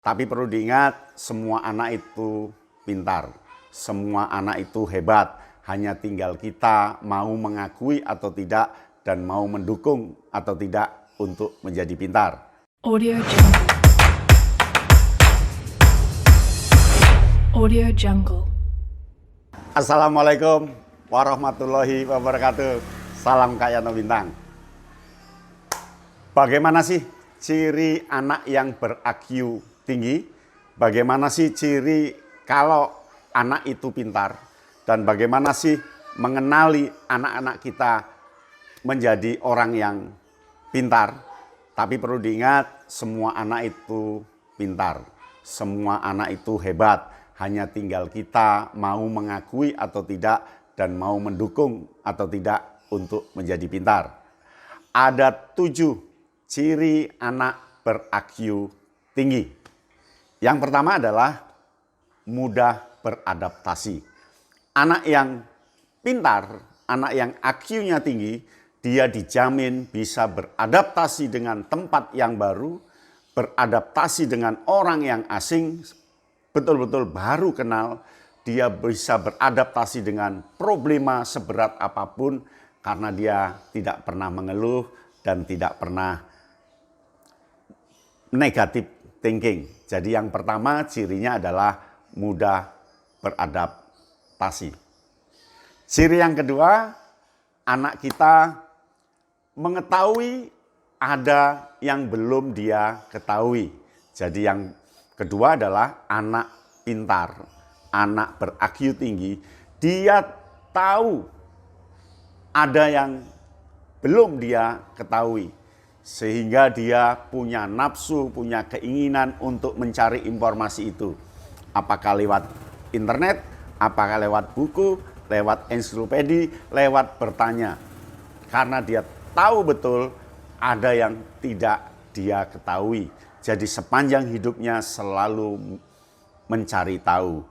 Tapi perlu diingat, semua anak itu pintar, semua anak itu hebat. Hanya tinggal kita mau mengakui atau tidak dan mau mendukung atau tidak untuk menjadi pintar. Audio Jungle. Audio Jungle. Assalamualaikum warahmatullahi wabarakatuh. Salam Kak Yano Bintang. Bagaimana sih ciri anak yang ber-IQ tinggi? Bagaimana sih ciri kalau anak itu pintar? Dan bagaimana sih mengenali anak-anak kita menjadi orang yang pintar? Tapi perlu diingat, semua anak itu pintar, semua anak itu hebat. Hanya tinggal kita mau mengakui atau tidak dan mau mendukung atau tidak untuk menjadi pintar. Ada 7 ciri anak ber-IQ tinggi. Yang pertama adalah mudah beradaptasi. Anak yang pintar, anak yang IQ-nya tinggi, dia dijamin bisa beradaptasi dengan tempat yang baru, beradaptasi dengan orang yang asing, betul-betul baru kenal, dia bisa beradaptasi dengan problema seberat apapun karena dia tidak pernah mengeluh dan tidak pernah negatif thinking. Jadi yang pertama cirinya adalah mudah beradaptasi. Ciri yang kedua, anak kita mengetahui ada yang belum dia ketahui. Jadi yang kedua adalah anak pintar, anak ber-IQ tinggi. Dia tahu ada yang belum dia ketahui. Sehingga dia punya nafsu, punya keinginan untuk mencari informasi itu. Apakah lewat internet, apakah lewat buku, lewat ensiklopedi, lewat bertanya. Karena dia tahu betul ada yang tidak dia ketahui. Jadi sepanjang hidupnya selalu mencari tahu.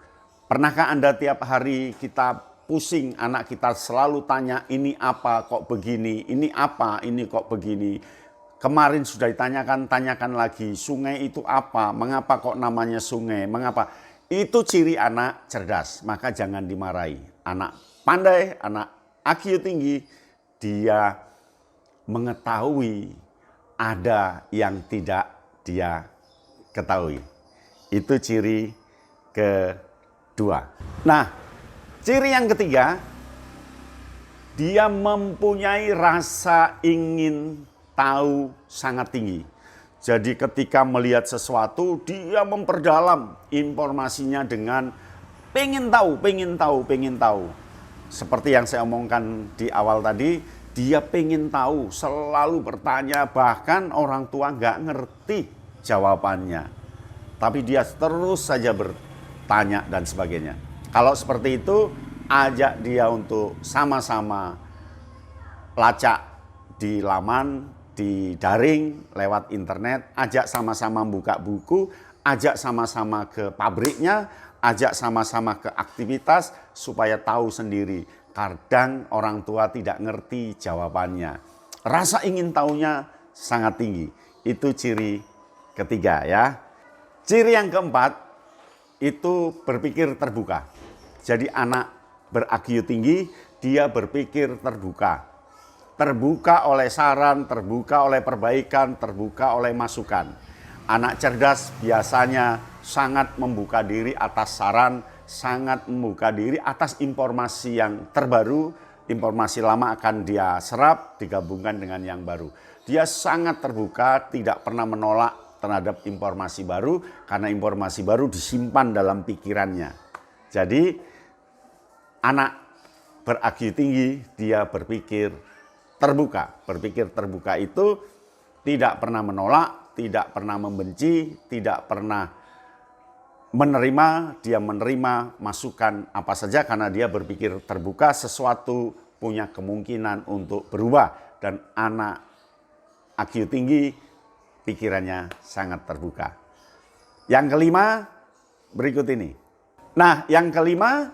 Pernahkah Anda tiap hari kita pusing, anak kita selalu tanya ini apa kok begini, ini apa ini kok begini. Kemarin sudah ditanyakan, tanyakan lagi, sungai itu apa, mengapa kok namanya sungai, mengapa. Itu ciri anak cerdas, maka jangan dimarahi. Anak pandai, anak IQ tinggi, dia mengetahui ada yang tidak dia ketahui. Itu ciri kedua. Nah, ciri yang ketiga, dia mempunyai rasa ingin tahu sangat tinggi. Jadi ketika melihat sesuatu, dia memperdalam informasinya dengan pengen tahu. Seperti yang saya omongkan di awal tadi, dia pengen tahu, selalu bertanya, bahkan orang tua nggak ngerti jawabannya. Tapi dia terus saja bertanya dan sebagainya. Kalau seperti itu, ajak dia untuk sama-sama lacak di laman, di daring, lewat internet, ajak sama-sama buka buku, ajak sama-sama ke pabriknya, ajak sama-sama ke aktivitas supaya tahu sendiri. Kadang orang tua tidak ngerti jawabannya. Rasa ingin tahunya sangat tinggi. Itu ciri ketiga ya. Ciri yang keempat itu berpikir terbuka. Jadi anak ber-IQ tinggi, dia berpikir terbuka. Terbuka oleh saran, terbuka oleh perbaikan, terbuka oleh masukan. Anak cerdas biasanya sangat membuka diri atas saran, sangat membuka diri atas informasi yang terbaru. Informasi lama akan dia serap, digabungkan dengan yang baru. Dia sangat terbuka, tidak pernah menolak terhadap informasi baru, karena informasi baru disimpan dalam pikirannya. Jadi anak ber-IQ tinggi, dia berpikir terbuka. Berpikir terbuka itu tidak pernah menolak, tidak pernah membenci, tidak pernah menerima. Dia menerima masukan apa saja karena dia berpikir terbuka, sesuatu punya kemungkinan untuk berubah. Dan anak IQ tinggi pikirannya sangat terbuka. Yang kelima berikut ini. Nah, yang kelima,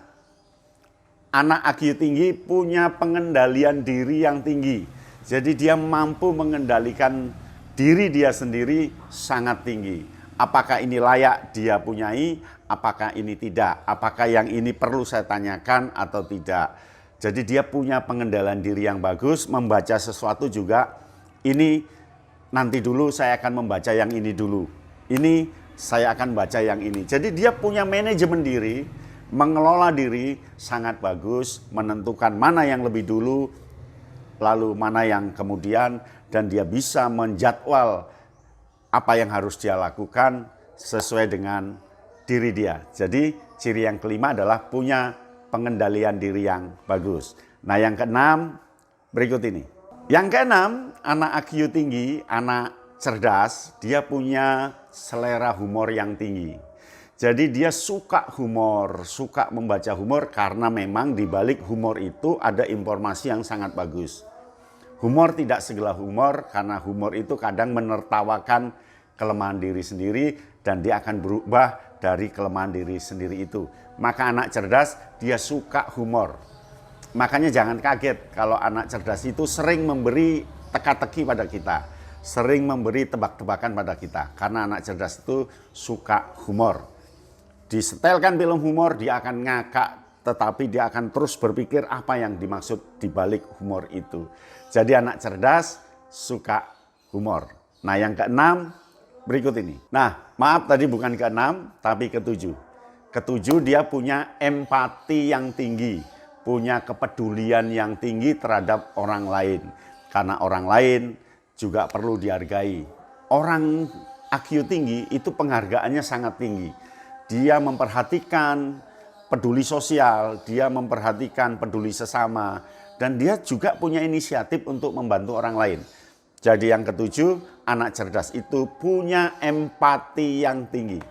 anak IQ tinggi punya pengendalian diri yang tinggi. Jadi dia mampu mengendalikan diri dia sendiri sangat tinggi. apakah ini layak dia punyai, apakah ini tidak, apakah yang ini perlu saya tanyakan atau tidak. Jadi dia punya pengendalian diri yang bagus, membaca sesuatu juga, ini nanti dulu saya akan membaca yang ini dulu, ini saya akan baca yang ini. Jadi dia punya manajemen diri, mengelola diri sangat bagus, menentukan mana yang lebih dulu, lalu mana yang kemudian, dan dia bisa menjadwal apa yang harus dia lakukan sesuai dengan diri dia. Jadi ciri yang kelima adalah punya pengendalian diri yang bagus. Nah yang keenam berikut ini. Yang keenam, anak IQ tinggi, anak cerdas, dia punya selera humor yang tinggi. Jadi dia suka humor, suka membaca humor karena memang di balik humor itu ada informasi yang sangat bagus. Humor tidak segala humor karena humor itu kadang menertawakan kelemahan diri sendiri dan dia akan berubah dari kelemahan diri sendiri itu. Maka anak cerdas dia suka humor. Makanya jangan kaget kalau anak cerdas itu sering memberi teka-teki pada kita, sering memberi tebak-tebakan pada kita karena anak cerdas itu suka humor. Disetelkan film humor dia akan ngakak, tetapi dia akan terus berpikir apa yang dimaksud di balik humor itu. Jadi anak cerdas suka humor. Nah yang keenam berikut ini. Nah maaf tadi bukan keenam tapi ketujuh. Ketujuh dia punya empati yang tinggi, punya kepedulian yang tinggi terhadap orang lain. Karena orang lain juga perlu dihargai. Orang IQ tinggi itu penghargaannya sangat tinggi. Dia memperhatikan peduli sosial, dia memperhatikan peduli sesama, dan dia juga punya inisiatif untuk membantu orang lain. Jadi yang ketujuh, anak cerdas itu punya empati yang tinggi.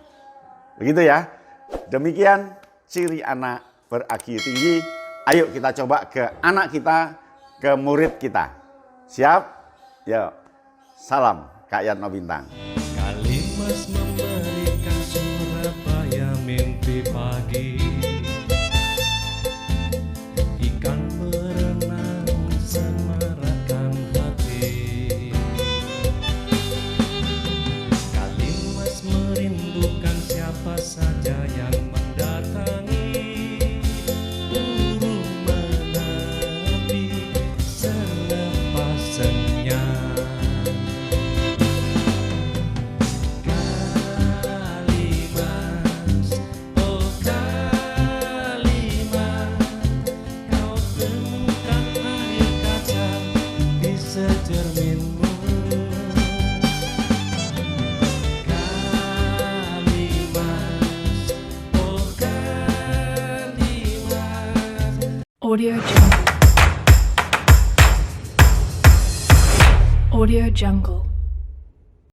Begitu ya. Demikian ciri anak ber-IQ tinggi. Ayo kita coba ke anak kita, ke murid kita. Siap? Yuk. Salam Kak Yatno Bintang. Kalimas memberikan Surabaya mimpi pagi. Ikan berenang semarakkan hati. Kalimas merindukan siapa saja yang mendatangi. Burung menepi selepas senyap. Audio Jungle. Audio Jungle.